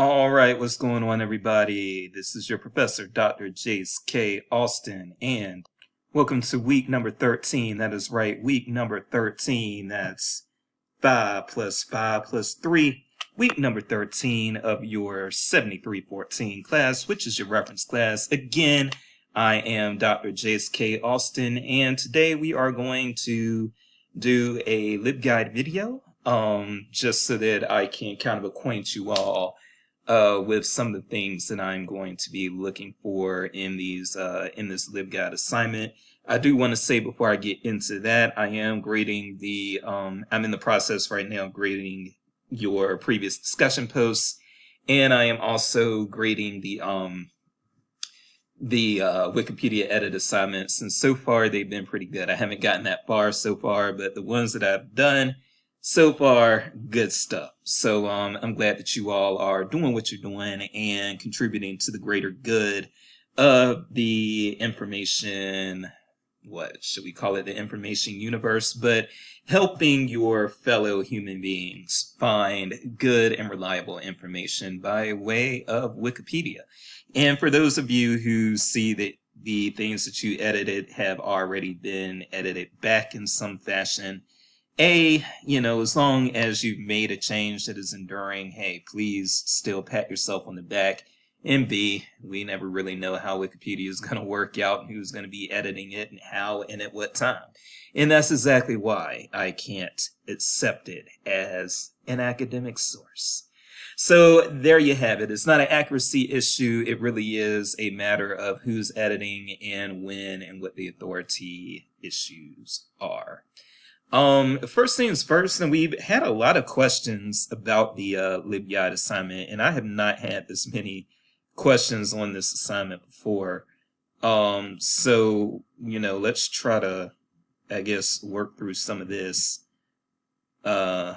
All right, what's going on, everybody? This is your professor, Dr. Jace K. Austin, and welcome to week number 13. That is right, week number 13. That's 5 plus 5 plus 3. Week number 13 of your 7314 class, which is your reference class. Again, I am Dr. Jace K. Austin, and today we are going to do a LibGuide video, just so that I can kind of acquaint you all with some of the things that I'm going to be looking for in these in this LibGuide assignment. I do want to say before I get into that, I am grading the I'm in the process right now of grading your previous discussion posts, and I am also grading the Wikipedia edit assignments, and so far they've been pretty good. I haven't gotten that far so far, but the ones that I've done so far, good stuff. So I'm glad that you all are doing what you're doing and contributing to the greater good of the information, what should we call it, the information universe, but helping your fellow human beings find good and reliable information by way of Wikipedia. And for those of you who see that the things that you edited have already been edited back in some fashion, as long as you've made a change that is enduring, hey, please still pat yourself on the back. And B, we never really know how Wikipedia is going to work out, and who's going to be editing it, and how, and at what time. And that's exactly why I can't accept it as an academic source. So there you have it. It's not an accuracy issue. It really is a matter of who's editing and when and what the authority issues are. First things first, and we've had a lot of questions about the LibGuide assignment, and I have not had this many questions on this assignment before. Let's try to, I guess, work through some of this. Okay.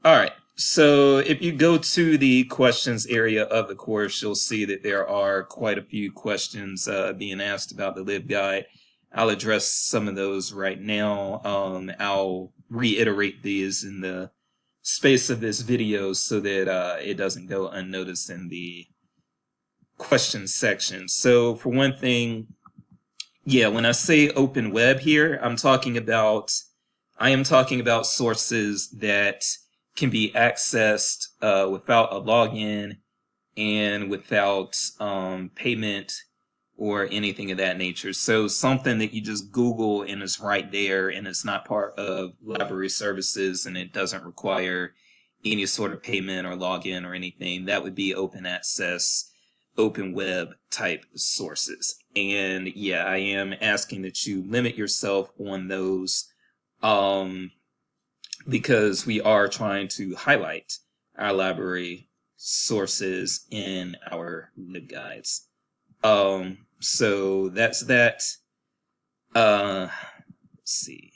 All right. So if you go to the questions area of the course, you'll see that there are quite a few questions being asked about the LibGuide. I'll address some of those right now. I'll reiterate these in the space of this video so that it doesn't go unnoticed in the questions section. So for one thing, when I say open web here, I am talking about sources that can be accessed without a login and without payment or anything of that nature. So something that you just Google and it's right there, and it's not part of library services, and it doesn't require any sort of payment or login or anything. That would be open access, open web type sources. And I am asking that you limit yourself on those, because we are trying to highlight our library sources in our LibGuides. So that's that. Let's see.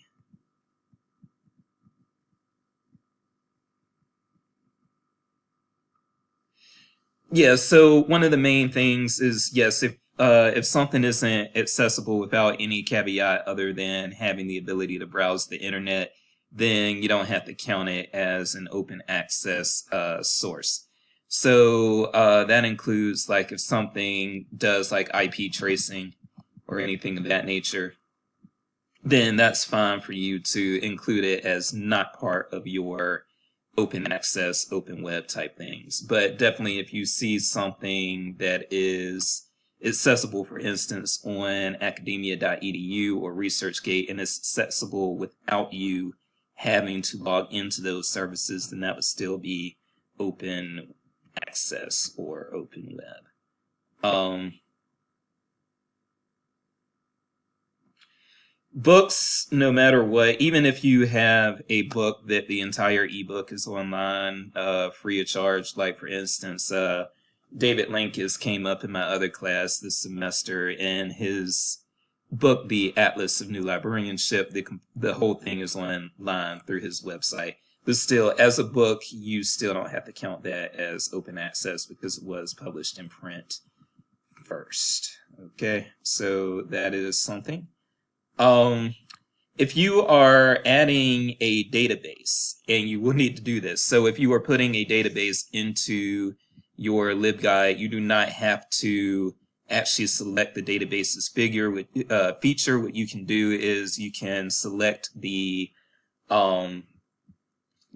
So one of the main things is, yes, if something isn't accessible without any caveat other than having the ability to browse the internet, then you don't have to count it as an open access source. So that includes, like, if something does like IP tracing or anything of that nature, then that's fine for you to include it as not part of your open access, open web type things. But definitely if you see something that is accessible, for instance, on academia.edu or ResearchGate, and it's accessible without you having to log into those services, then that would still be open access or open web. Books, no matter what, even if you have a book that the entire ebook is online, free of charge, like for instance, David Lankes came up in my other class this semester, and his book, The Atlas of New Librarianship, the whole thing is online through his website. But still, as a book, you still don't have to count that as open access because it was published in print first. Okay, so that is something. if you are adding a database, and you will need to do this, so if you are putting a database into your LibGuide, you do not have to actually select the database's feature. What you can do is you can select the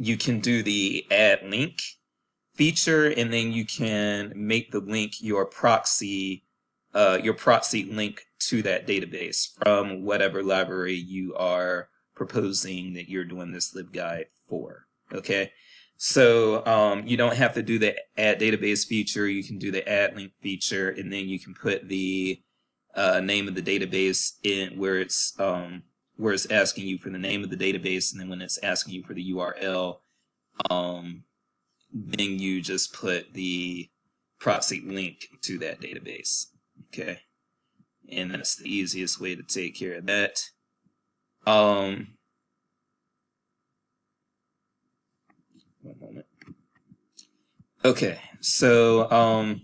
you can do the add link feature, and then you can make the link your proxy link to that database from whatever library you are proposing that you're doing this LibGuide for. Okay, so you don't have to do the add database feature. You can do the add link feature, and then you can put the name of the database in where it's asking you for the name of the database, and then when it's asking you for the URL, then you just put the proxy link to that database. Okay, and that's the easiest way to take care of that. One moment. Okay, so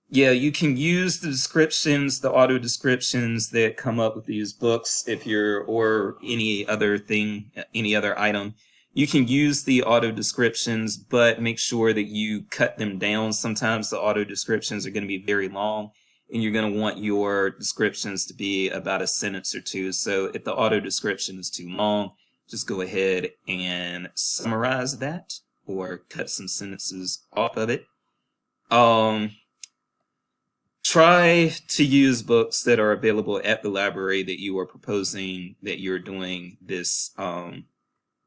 yeah, you can use the descriptions, the auto descriptions that come up with these books, if you're, or any other thing, any other item. You can use the auto descriptions, but make sure that you cut them down. Sometimes the auto descriptions are going to be very long, and you're going to want your descriptions to be about a sentence or two. So if the auto description is too long, just go ahead and summarize that or cut some sentences off of it. Try to use books that are available at the library that you are proposing that you're doing this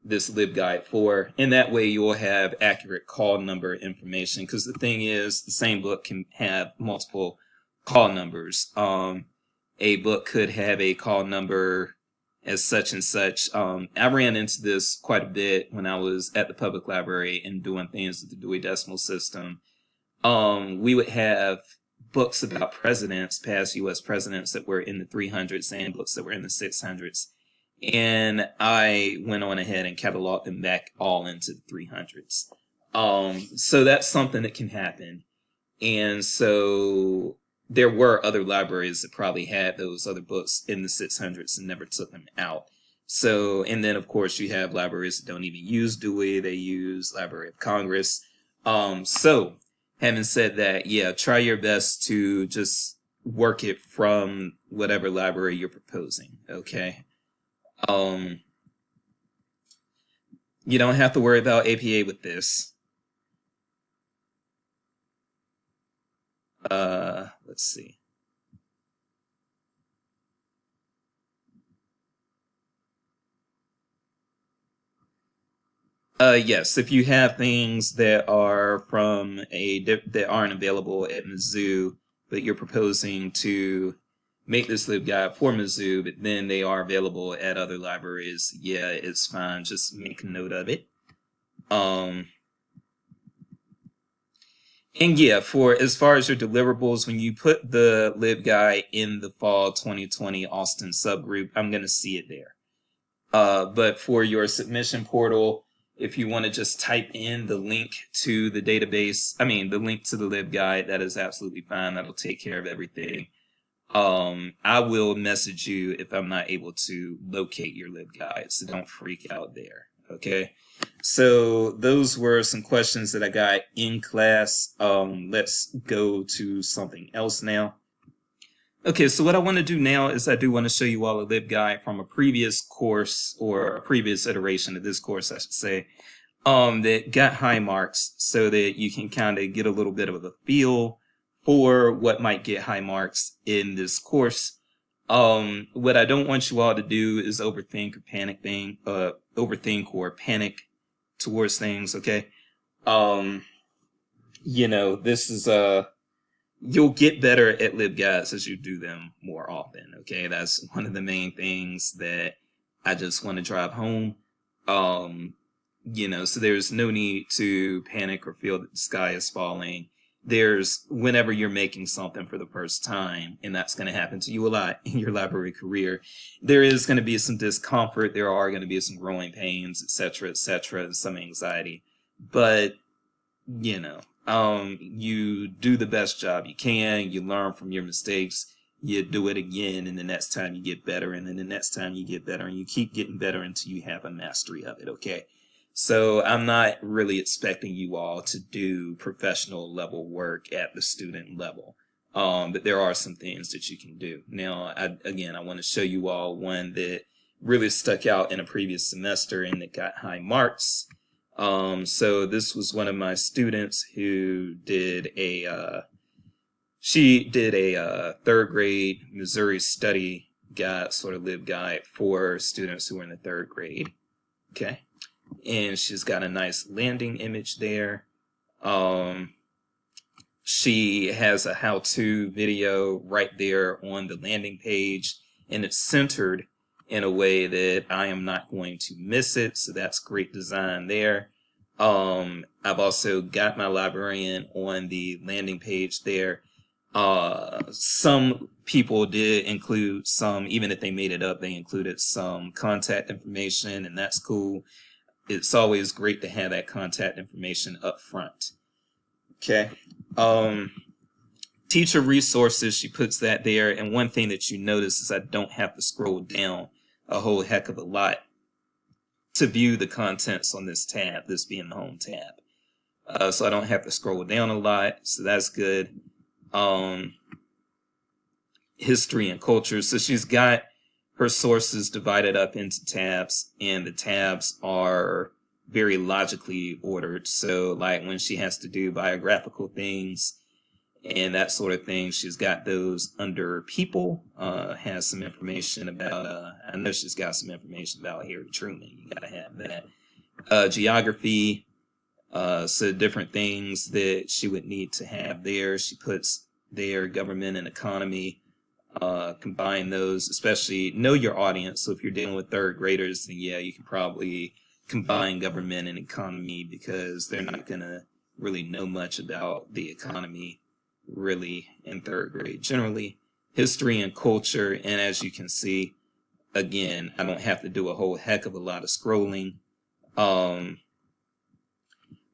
this LibGuide for, and that way you'll have accurate call number information, because the thing is, the same book can have multiple call numbers. A book could have a call number as such and such. I ran into this quite a bit when I was at the public library and doing things with the Dewey Decimal System. We would have books about presidents, past U.S. presidents, that were in the 300s, and books that were in the 600s. And I went on ahead and cataloged them back all into the 300s. So that's something that can happen. And so there were other libraries that probably had those other books in the 600s and never took them out. So, and then of course you have libraries that don't even use Dewey, they use Library of Congress. So having said that, yeah, try your best to just work it from whatever library you're proposing, okay? You don't have to worry about APA with this. Let's see. Yes, if you have things that are from that aren't available at Mizzou, but you're proposing to make this LibGuide for Mizzou, but then they are available at other libraries, yeah, it's fine. Just make a note of it. And yeah, for as far as your deliverables, when you put the LibGuide in the fall 2020 Austin subgroup, I'm going to see it there. But for your submission portal, if you want to just type in the link to the database, the link to the LibGuide, that is absolutely fine. That'll take care of everything. I will message you if I'm not able to locate your LibGuide, so don't freak out there, okay? So those were some questions that I got in class. Let's go to something else now. Okay, so what I want to do now is I do want to show you all a LibGuide from a previous course, or a previous iteration of this course, I should say, that got high marks, so that you can kind of get a little bit of a feel for what might get high marks in this course. What I don't want you all to do is overthink or panic towards things, okay? This is you'll get better at LibGuides as you do them more often, okay? That's one of the main things that I just want to drive home. So there's no need to panic or feel that the sky is falling. Whenever you're making something for the first time, and that's going to happen to you a lot in your library career, there is going to be some discomfort, there are going to be some growing pains, etc., and some anxiety. But, you do the best job you can, you learn from your mistakes, you do it again, and the next time you get better, and then the next time you get better, and you keep getting better until you have a mastery of it, okay? So I'm not really expecting you all to do professional level work at the student level. But there are some things that you can do. Now, I want to show you all one that really stuck out in a previous semester and that got high marks. So this was one of my students who did she did a third grade Missouri study guide, sort of LibGuide for students who were in the third grade. Okay. And she's got a nice landing image there. She has a how-to video right there on the landing page, and it's centered in a way that I am not going to miss it. So that's great design there. I've also got my librarian on the landing page there. Some people did include some, even if they made it up, they included some contact information, and that's cool. It's always great to have that contact information up front. Okay. Teacher resources, she puts that there, and one thing that you notice is I don't have to scroll down a whole heck of a lot to view the contents on this tab, this being the home tab. So I don't have to scroll down a lot, so that's good. History and culture, so she's got her sources divided up into tabs, and the tabs are very logically ordered. So like when she has to do biographical things and that sort of thing, she's got those under people. Has some information about, I know she's got some information about Harry Truman. You gotta have that. Geography, so different things that she would need to have there. She puts there government and economy. Combine those, especially know your audience. So if you're dealing with third graders, then yeah, you can probably combine government and economy because they're not going to really know much about the economy really in third grade. Generally, history and culture, and as you can see, again, I don't have to do a whole heck of a lot of scrolling.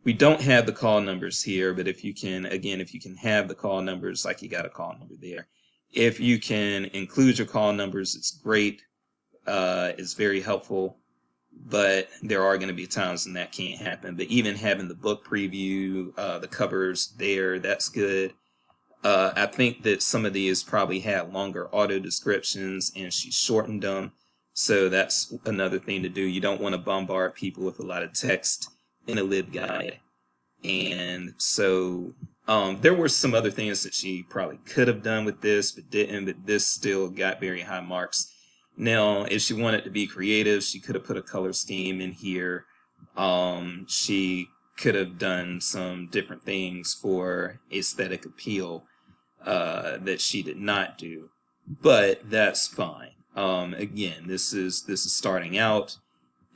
We don't have the call numbers here, but if you can, again, if you can have the call numbers, like you got a call number there. If you can include your call numbers, it's great. It's very helpful, but there are going to be times when that can't happen. But even having the book preview, the covers there, that's good. I think that some of these probably had longer auto descriptions and she shortened them. So that's another thing to do. You don't want to bombard people with a lot of text in a LibGuide. And so there were some other things that she probably could have done with this, but didn't, but this still got very high marks. Now, if she wanted to be creative, she could have put a color scheme in here. She could have done some different things for aesthetic appeal that she did not do, but that's fine. Again, this is starting out.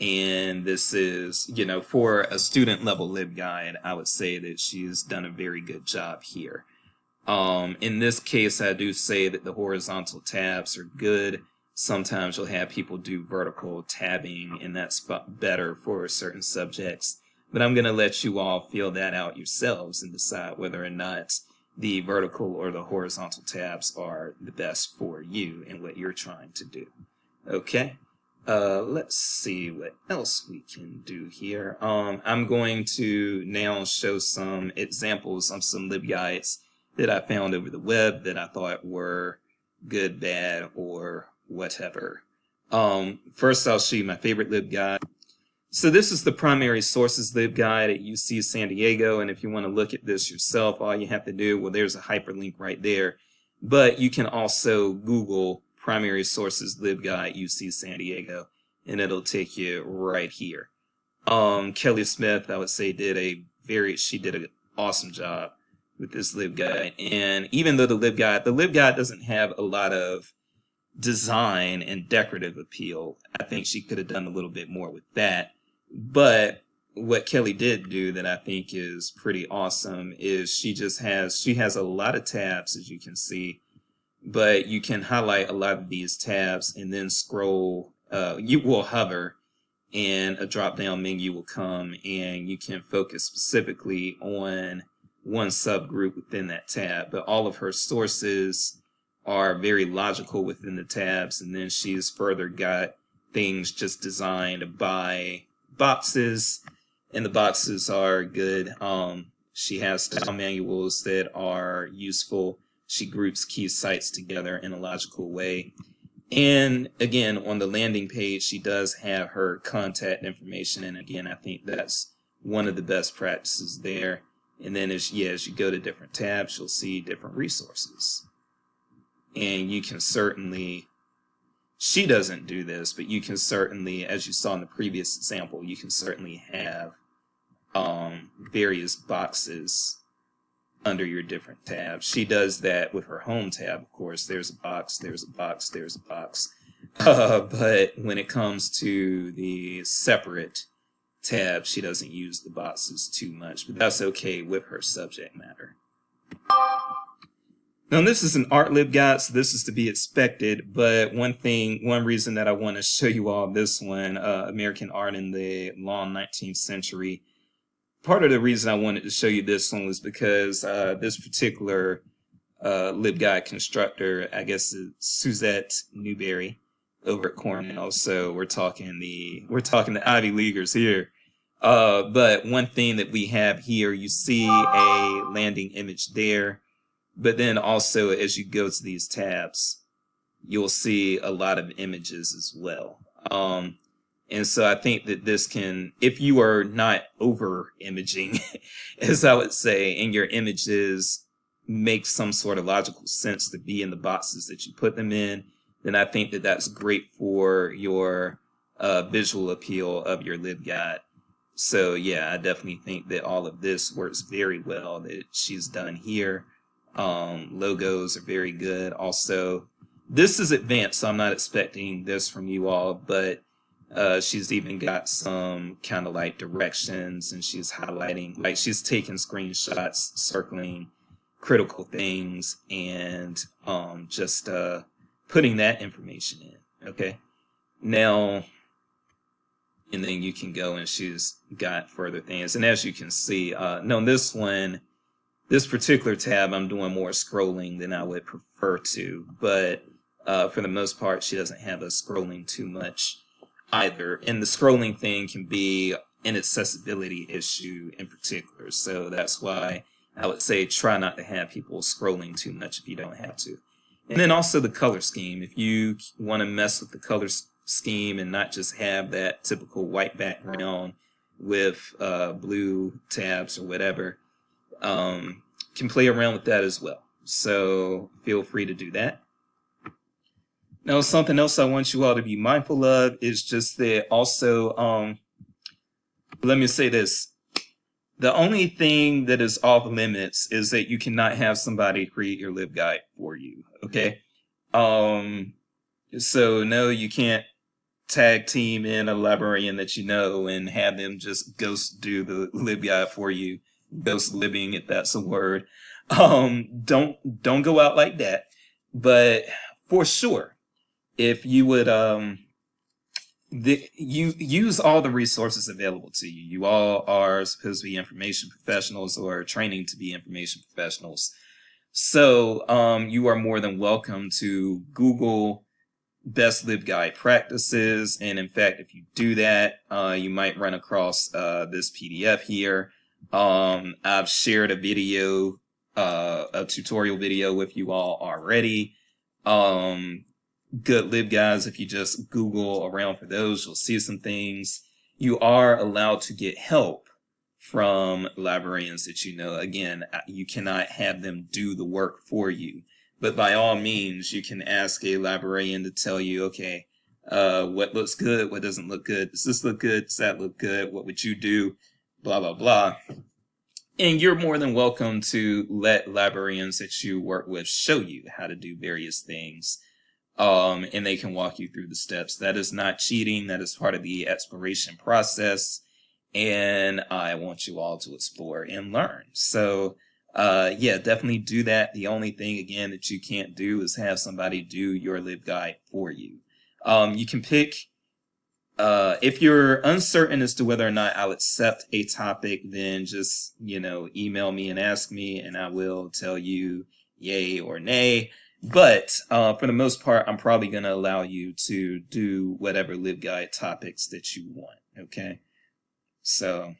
And this is, you know, for a student level LibGuide, I would say that she's done a very good job here. In this case, I do say that the horizontal tabs are good. Sometimes you'll have people do vertical tabbing, and that's better for certain subjects. But I'm going to let you all feel that out yourselves and decide whether or not the vertical or the horizontal tabs are the best for you and what you're trying to do. Okay? Let's see what else we can do here. I'm going to now show some examples of some LibGuides that I found over the web that I thought were good, bad, or whatever. First, I'll show you my favorite LibGuide. So this is the primary sources LibGuide at UC San Diego, and if you want to look at this yourself, all you have to do, well, there's a hyperlink right there, but you can also Google primary sources LibGuide UC San Diego, and it'll take you right here. Kelly Smith, I would say, she did an awesome job with this LibGuide. And even though the LibGuide doesn't have a lot of design and decorative appeal, I think she could have done a little bit more with that. But what Kelly did do that I think is pretty awesome is she has a lot of tabs, as you can see, but you can highlight a lot of these tabs and then scroll. You will hover and a drop-down menu will come and you can focus specifically on one subgroup within that tab. But all of her sources are very logical within the tabs, and then she's further got things just designed by boxes, and the boxes are good. She has style manuals that are useful. She groups key sites together in a logical way. And again, on the landing page, she does have her contact information. And again, I think that's one of the best practices there. And then as you go to different tabs, you'll see different resources. And you can certainly, she doesn't do this, but you can certainly, as you saw in the previous example, you can certainly have various boxes under your different tabs. She does that with her home tab, of course. There's a box, there's a box, there's a box. But when it comes to the separate tabs, she doesn't use the boxes too much, but that's okay with her subject matter. Now, this is an art LibGuide, so this is to be expected, but one reason that I want to show you all this one, American Art in the Long 19th Century, part of the reason I wanted to show you this one was because this particular LibGuide constructor, I guess, is Suzette Newberry over at Cornell. So we're talking the Ivy Leaguers here. But one thing that we have here, you see a landing image there, but then also as you go to these tabs, you'll see a lot of images as well. And so I think that this can, if you are not over imaging, as I would say, and your images make some sort of logical sense to be in the boxes that you put them in, then I think that that's great for your visual appeal of your LibGuide. So yeah, I definitely think that all of this works very well that she's done here. Logos are very good. Also, this is advanced, so I'm not expecting this from you all, but she's even got some kind of like directions, and she's highlighting, like she's taking screenshots, circling critical things, and just putting that information in. Okay. Now, and then you can go and she's got further things. And as you can see, no, this particular tab, I'm doing more scrolling than I would prefer to, but for the most part, she doesn't have us scrolling too much either. And the scrolling thing can be an accessibility issue in particular. So that's why I would say try not to have people scrolling too much if you don't have to. And then also the color scheme. If you want to mess with the color scheme and not just have that typical white background with blue tabs or whatever, can play around with that as well. So feel free to do that. Now, something else I want you all to be mindful of is just that also, let me say this. The only thing that is off limits is that you cannot have somebody create your LibGuide for you, okay? So no, you can't tag team in a librarian that you know and have them just ghost do the LibGuide for you. Ghost living, if that's a word. Don't go out like that. But for sure, if you would you use all the resources available to you. You all are supposed to be information professionals or training to be information professionals. So you are more than welcome to Google best LibGuide practices. And in fact, if you do that, you might run across this PDF here. I've shared a video, a tutorial video with you all already. Good LibGuides, if you just Google around for those, you'll see some things. You are allowed to get help from librarians that you know. Again, you cannot have them do the work for you, but by all means, you can ask a librarian to tell you, okay, what looks good, what doesn't look good, does this look good, does that look good, what would you do, blah, blah, blah. And you're more than welcome to let librarians that you work with show you how to do various things. And they can walk you through the steps. That is not cheating. That is part of the exploration process. And I want you all to explore and learn. So, yeah, definitely do that. The only thing, again, that you can't do is have somebody do your LibGuide for you. You can pick, if you're uncertain as to whether or not I'll accept a topic, then just, email me and ask me, and I will tell you yay or nay. But for the most part, I'm probably going to allow you to do whatever LibGuide topics that you want. Okay. So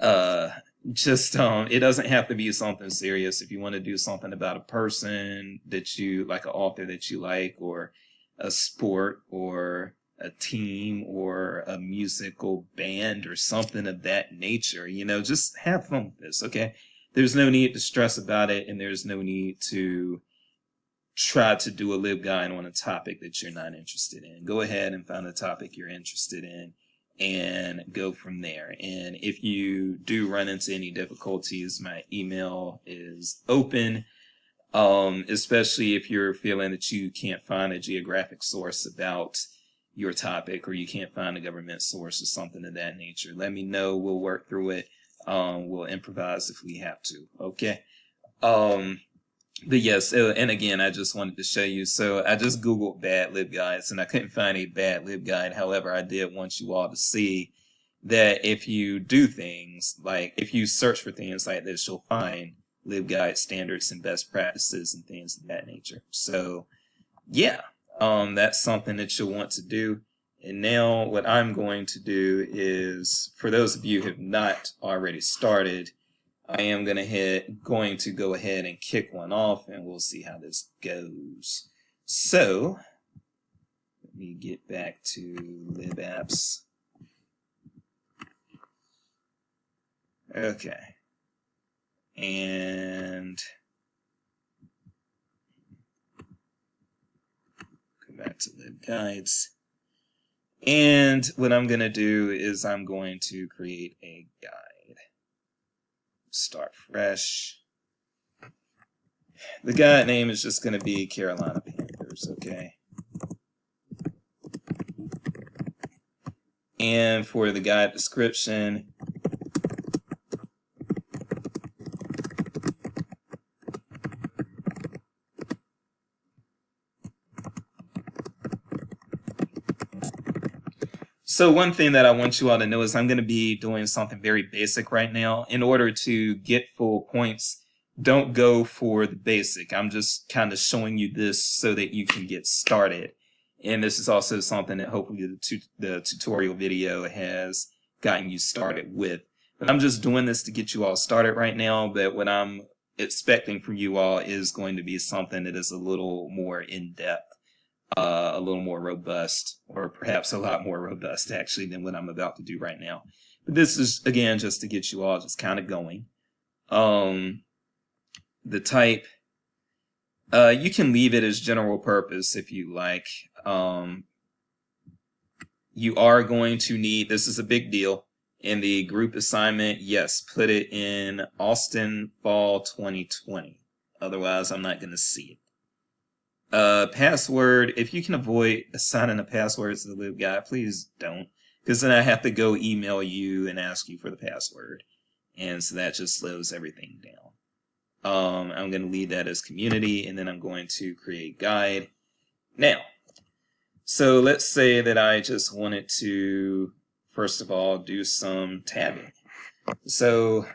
uh, just it doesn't have to be something serious. If you want to do something about a person that you like, an author that you like, or a sport, or a team, or a musical band, or something of that nature, just have fun with this. Okay. There's no need to stress about it, and there's no need to try to do a LibGuide on a topic that you're not interested in. Go ahead and find a topic you're interested in and go from there. And if you do run into any difficulties, my email is open, especially if you're feeling that you can't find a geographic source about your topic, or you can't find a government source or something of that nature. Let me know. We'll work through it. We'll improvise if we have to. Okay. But yes, and again, I just wanted to show you. So I just Googled bad LibGuides and I couldn't find a bad LibGuide. However, I did want you all to see that if you do things like, if you search for things like this, you'll find LibGuide standards and best practices and things of that nature. So yeah, that's something that you'll want to do. And now what I'm going to do is, for those of you who have not already started, I am going to go ahead and kick one off, and we'll see how this goes. So let me get back to libapps. Okay. And go back to libguides. And what I'm going to do is I'm going to create a guide. Start fresh. The guide name is just going to be Carolina Panthers, okay? And for the guide description, so one thing that I want you all to know is I'm going to be doing something very basic right now. In order to get full points, don't go for the basic. I'm just kind of showing you this so that you can get started. And this is also something that hopefully the tutorial video has gotten you started with. But I'm just doing this to get you all started right now. But what I'm expecting from you all is going to be something that is a little more in-depth. A little more robust, or perhaps a lot more robust actually than what I'm about to do right now. But this is, again, just to get you all just kind of going. The type, you can leave it as general purpose if you like. You are going to need, this is a big deal, in the group assignment, yes, put it in Austin Fall 2020. Otherwise, I'm not going to see it. Password, if you can avoid assigning a password to the LibGuide, please don't, because then I have to go email you and ask you for the password, and so that just slows everything down. I'm going to leave that as community, and then I'm going to create guide. Now, so let's say that I just wanted to, first of all, do some tabbing. So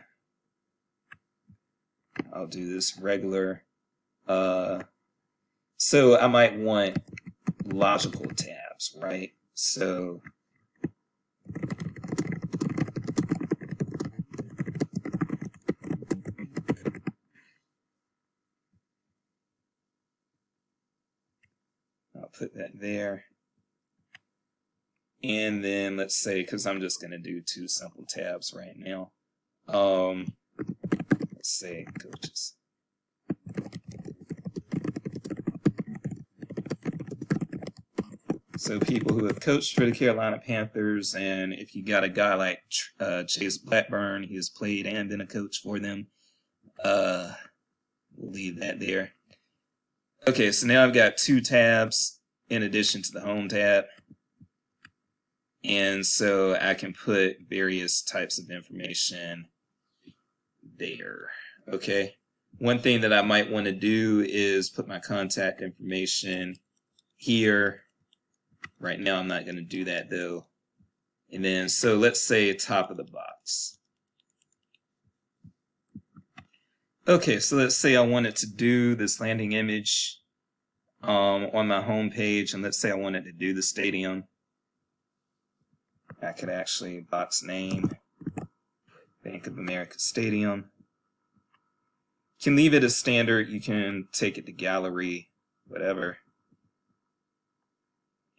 I'll do this regular. So I might want logical tabs, right? So I'll put that there. And then let's say, because I'm just going to do two simple tabs right now. Let's say coaches. So people who have coached for the Carolina Panthers, and if you got a guy like Chase Blackburn, he has played and been a coach for them, we'll leave that there. Okay, so now I've got two tabs in addition to the home tab. And so I can put various types of information there. Okay. One thing that I might want to do is put my contact information here. Right now, I'm not going to do that though. And then, so let's say top of the box. Okay, so let's say I wanted to do this landing image on my home page, and let's say I wanted to do the stadium. I could actually box name Bank of America Stadium. You can leave it as standard, you can take it to gallery, whatever.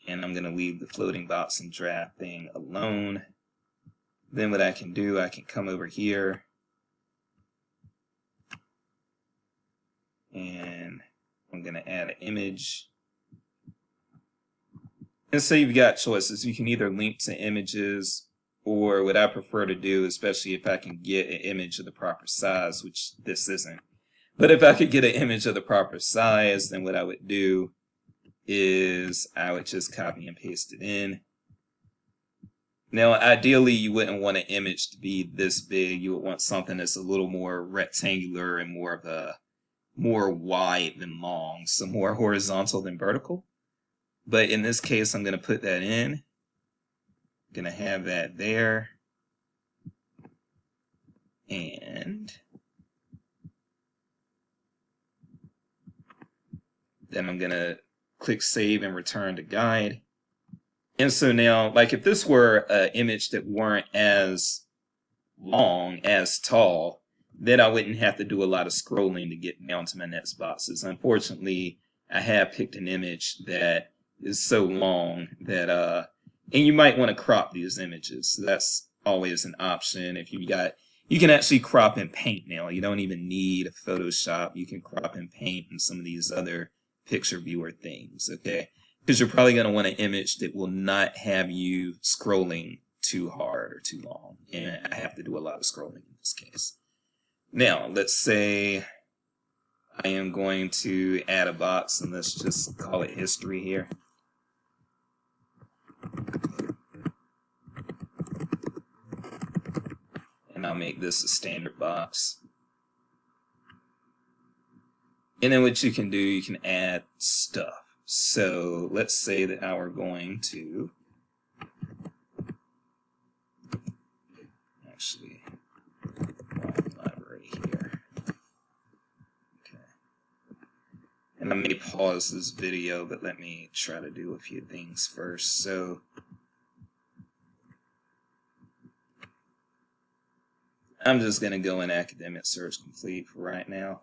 And I'm going to leave the floating box and draft thing alone. Then what I can do, I can come over here and I'm going to add an image. And so you've got choices. You can either link to images, or what I prefer to do, especially if I can get an image of the proper size, which this isn't. But if I could get an image of the proper size, then what I would do is I would just copy and paste it in. Now, ideally, you wouldn't want an image to be this big. You would want something that's a little more rectangular and more wide than long, so more horizontal than vertical. But in this case, I'm going to put that in. I'm going to have that there. And then I'm going to click Save and return to guide. And so now, like if this were an image that weren't as long, as tall, then I wouldn't have to do a lot of scrolling to get down to my next boxes. Unfortunately, I have picked an image that is so long that, and you might want to crop these images. So that's always an option. If you can actually crop in Paint now. You don't even need Photoshop. You can crop in Paint and some of these other picture viewer things, okay? Because you're probably going to want an image that will not have you scrolling too hard or too long. And I have to do a lot of scrolling in this case. Now, let's say I am going to add a box, and let's just call it history here. And I'll make this a standard box. And then what you can do, you can add stuff. So let's say that now we're going to actually library here. Okay. And I may pause this video, but let me try to do a few things first. So I'm just going to go in Academic Search Complete for right now.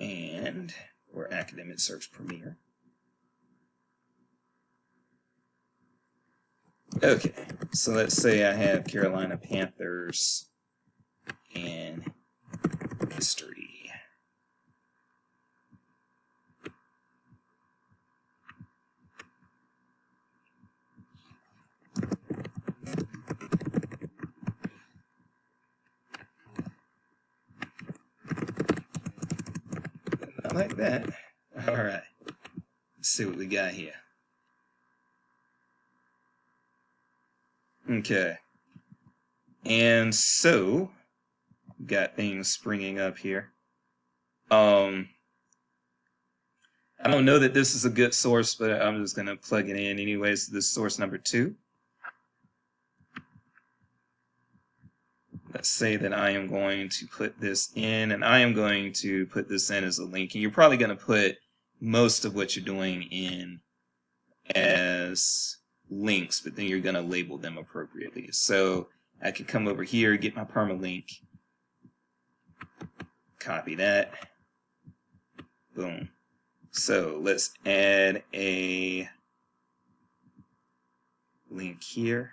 And or Academic Search Premier. Okay, so let's say I have Carolina Panthers and history. Not like that. All right, let's see what we got here. Okay, and so got things springing up here. I don't know that this is a good source, but I'm just going to plug it in anyways. This is source number 2. Let's say that I am going to put this in, and I am going to put this in as a link. And you're probably going to put most of what you're doing in as links, but then you're going to label them appropriately. So I could come over here, get my permalink, copy that, boom. So let's add a link here.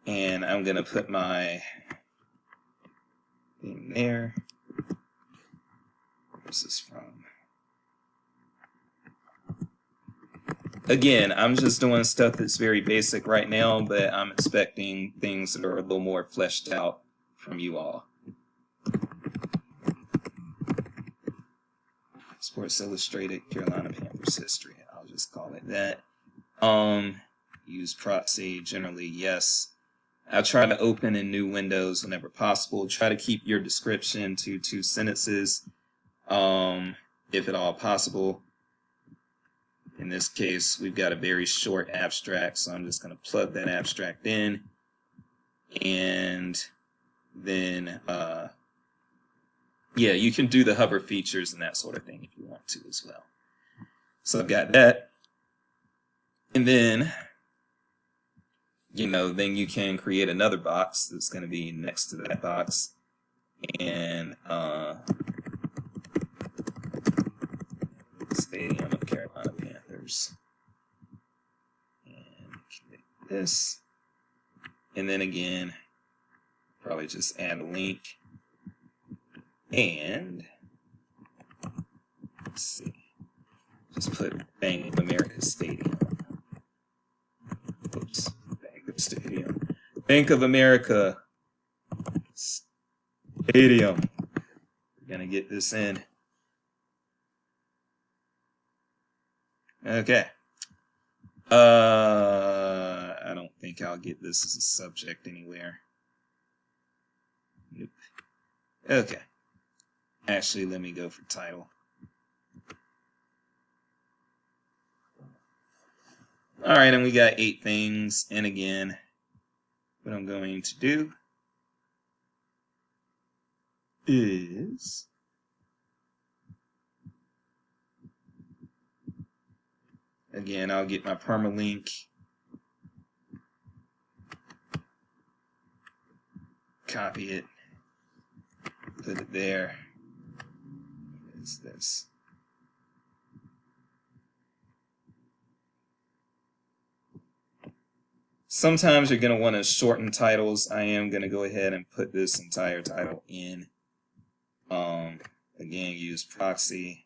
And I'm going to put my thing there. Where's this from? Again, I'm just doing stuff that's very basic right now, but I'm expecting things that are a little more fleshed out from you all. Sports Illustrated, Carolina Panthers history. I'll just call it that. Use proxy, generally yes. I try to open in new windows whenever possible. Try to keep your description to 2 sentences, if at all possible. In this case, we've got a very short abstract, so I'm just going to plug that abstract in, and then, yeah, you can do the hover features and that sort of thing if you want to as well. So I've got that, and then, you know, then you can create another box that's going to be next to that box, and Stadium of Carolina Panthers, and click this, and then again, probably just add a link, and let's see, just put Bank of America Stadium. Oops, Bank of Stadium. Bank of America Stadium. We're gonna get this in. Okay. I don't think I'll get this as a subject anywhere. Nope. Okay. Actually, let me go for title. All right, and we got 8 things. And again, what I'm going to do is again, I'll get my permalink, copy it, put it there. What is this? Sometimes you're going to want to shorten titles. I am going to go ahead and put this entire title in. Again, use proxy.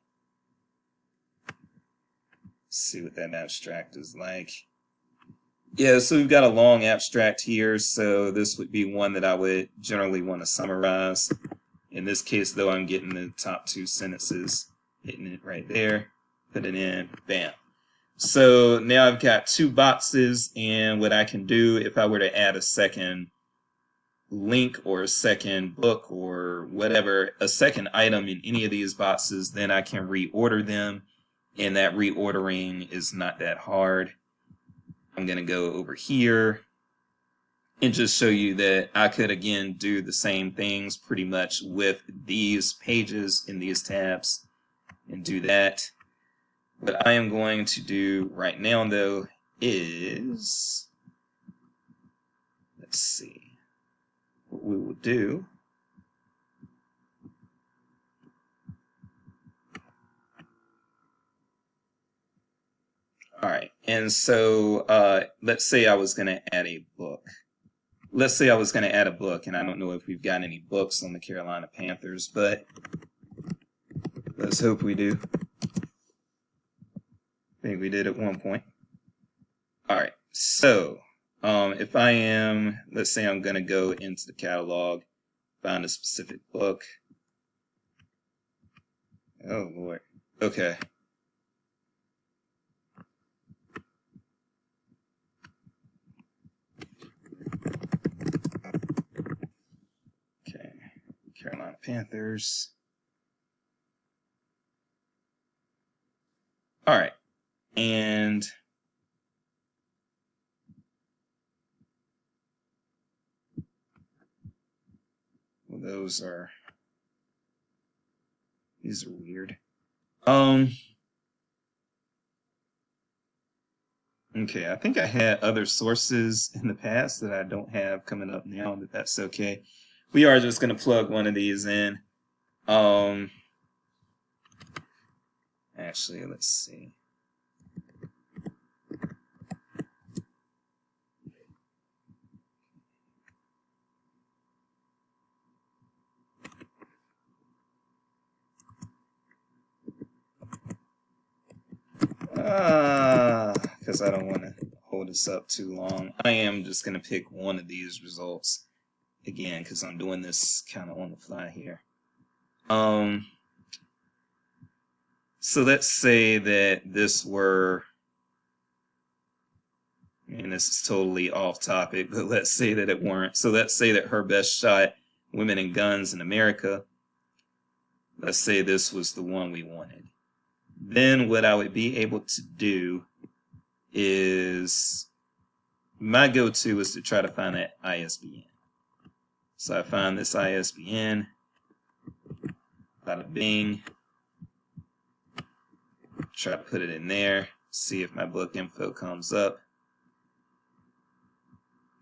See what that abstract is like. Yeah, so we've got a long abstract here, so this would be one that I would generally want to summarize. In this case, though, I'm getting the top 2 sentences, hitting it right there, put it in, bam. So now I've got 2 boxes, and what I can do if I were to add a second link or a second book or whatever, a second item in any of these boxes, then I can reorder them, and that reordering is not that hard. I'm going to go over here and just show you that I could again do the same things pretty much with these pages in these tabs and do that. What I am going to do right now though is, let's see, what we will do all right, and so let's say I was going to add a book. Let's say I was going to add a book, and I don't know if we've got any books on the Carolina Panthers, but let's hope we do. I think we did at one point. All right, so if I am, let's say I'm going to go into the catalog, find a specific book. Oh, Lord. Okay. Carolina Panthers. All right, and well, these are weird. Okay, I think I had other sources in the past that I don't have coming up now, but that's okay. We are just going to plug one of these in. Actually, let's see. Because I don't want to hold this up too long. I am just going to pick one of these results again because I'm doing this kind of on the fly here. So let's say that this were, and this is totally off topic, but let's say that it weren't. So let's say that Her Best Shot, Women and Guns in America. Let's say this was the one we wanted. then what I would be able to do is, my go-to is to try to find that ISBN. So I find this ISBN, bada bing, try to put it in there, see if my book info comes up.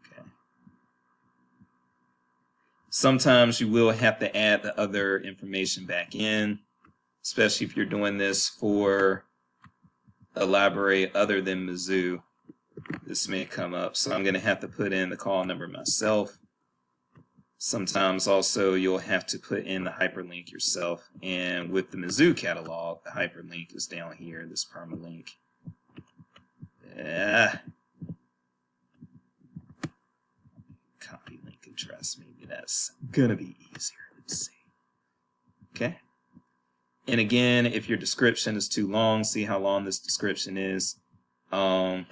Okay. Sometimes you will have to add the other information back in, especially if you're doing this for a library other than Mizzou. This may come up, so I'm going to have to put in the call number myself. Sometimes also you'll have to put in the hyperlink yourself, and with the Mizzou catalog, the hyperlink is down here, this permalink. Copy link address, maybe that's gonna be easier. Let's see. Okay. And again, if your description is too long, see how long this description is. I'm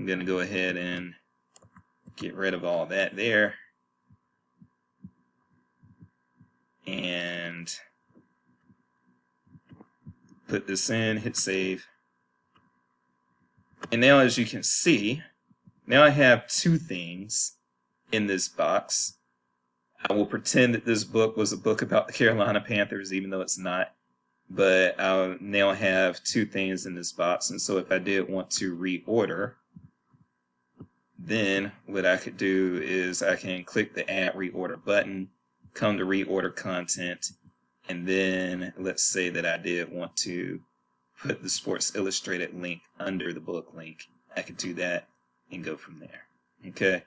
going to go ahead and get rid of all that there. And put this in, hit save. And now, as you can see, now I have two things in this box. I will pretend that this book was a book about the Carolina Panthers, even though it's not. But I'll now have two things in this box. And so if I did want to reorder, then what I could do is I can click the Add Reorder button, come to Reorder Content, and then let's say that I did want to put the Sports Illustrated link under the book link. I could do that and go from there. Okay.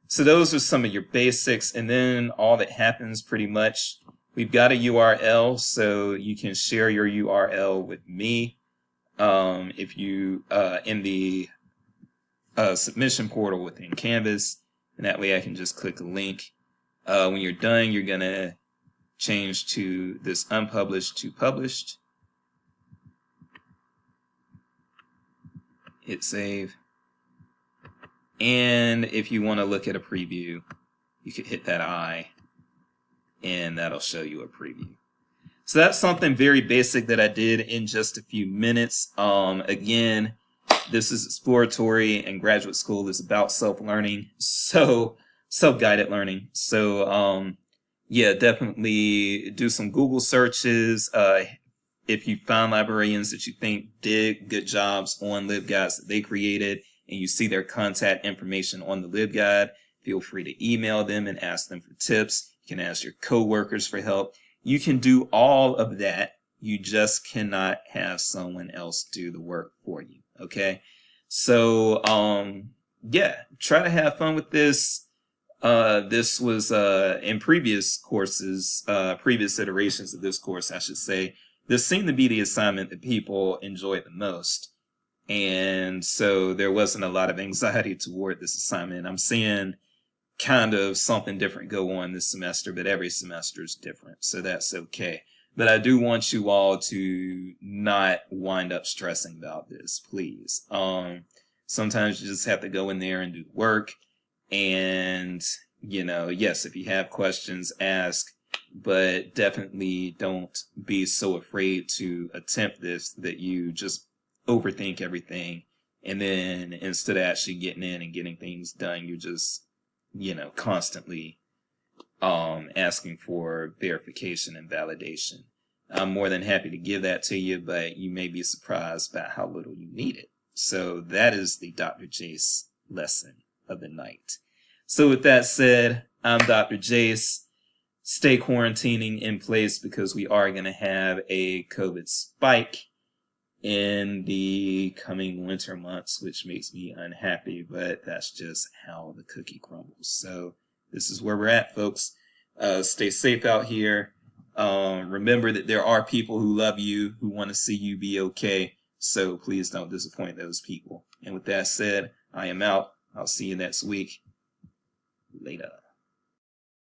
So those are some of your basics, and then all that happens pretty much, we've got a URL, so you can share your URL with me. If you in the submission portal within Canvas, and that way I can just click a link. When you're done, you're gonna change to this unpublished to published. Hit save. And if you want to look at a preview, you could hit that I, and that'll show you a preview. So that's something very basic that I did in just a few minutes. Again, this is exploratory, and graduate school is about self-learning, so self-guided learning. So yeah, definitely do some Google searches. If you find librarians that you think did good jobs on LibGuides that they created, and you see their contact information on the LibGuide, feel free to email them and ask them for tips. You can ask your coworkers for help. You can do all of that. You just cannot have someone else do the work for you. Okay? So, yeah, try to have fun with this. This was, in previous courses, previous iterations of this course, I should say, this seemed to be the assignment that people enjoyed the most. And so there wasn't a lot of anxiety toward this assignment. I'm seeing kind of something different go on this semester, but every semester is different, so that's okay. But I do want you all to not wind up stressing about this, please. Sometimes you just have to go in there and do the work. And, you know, yes, if you have questions, ask, but definitely don't be so afraid to attempt this that you just overthink everything, and then instead of actually getting in and getting things done, you're just, you know, constantly asking for verification and validation. I'm more than happy to give that to you, but you may be surprised by how little you need it. So that is the Dr. Jace lesson of the night. So with that said, I'm Dr. Jace. Stay quarantining in place because we are going to have a COVID spike in the coming winter months, which makes me unhappy, but that's just how the cookie crumbles. So this is where we're at, folks. Stay safe out here. Remember that there are people who love you, who want to see you be okay. So please don't disappoint those people. And with that said, I am out. I'll see you next week. Later.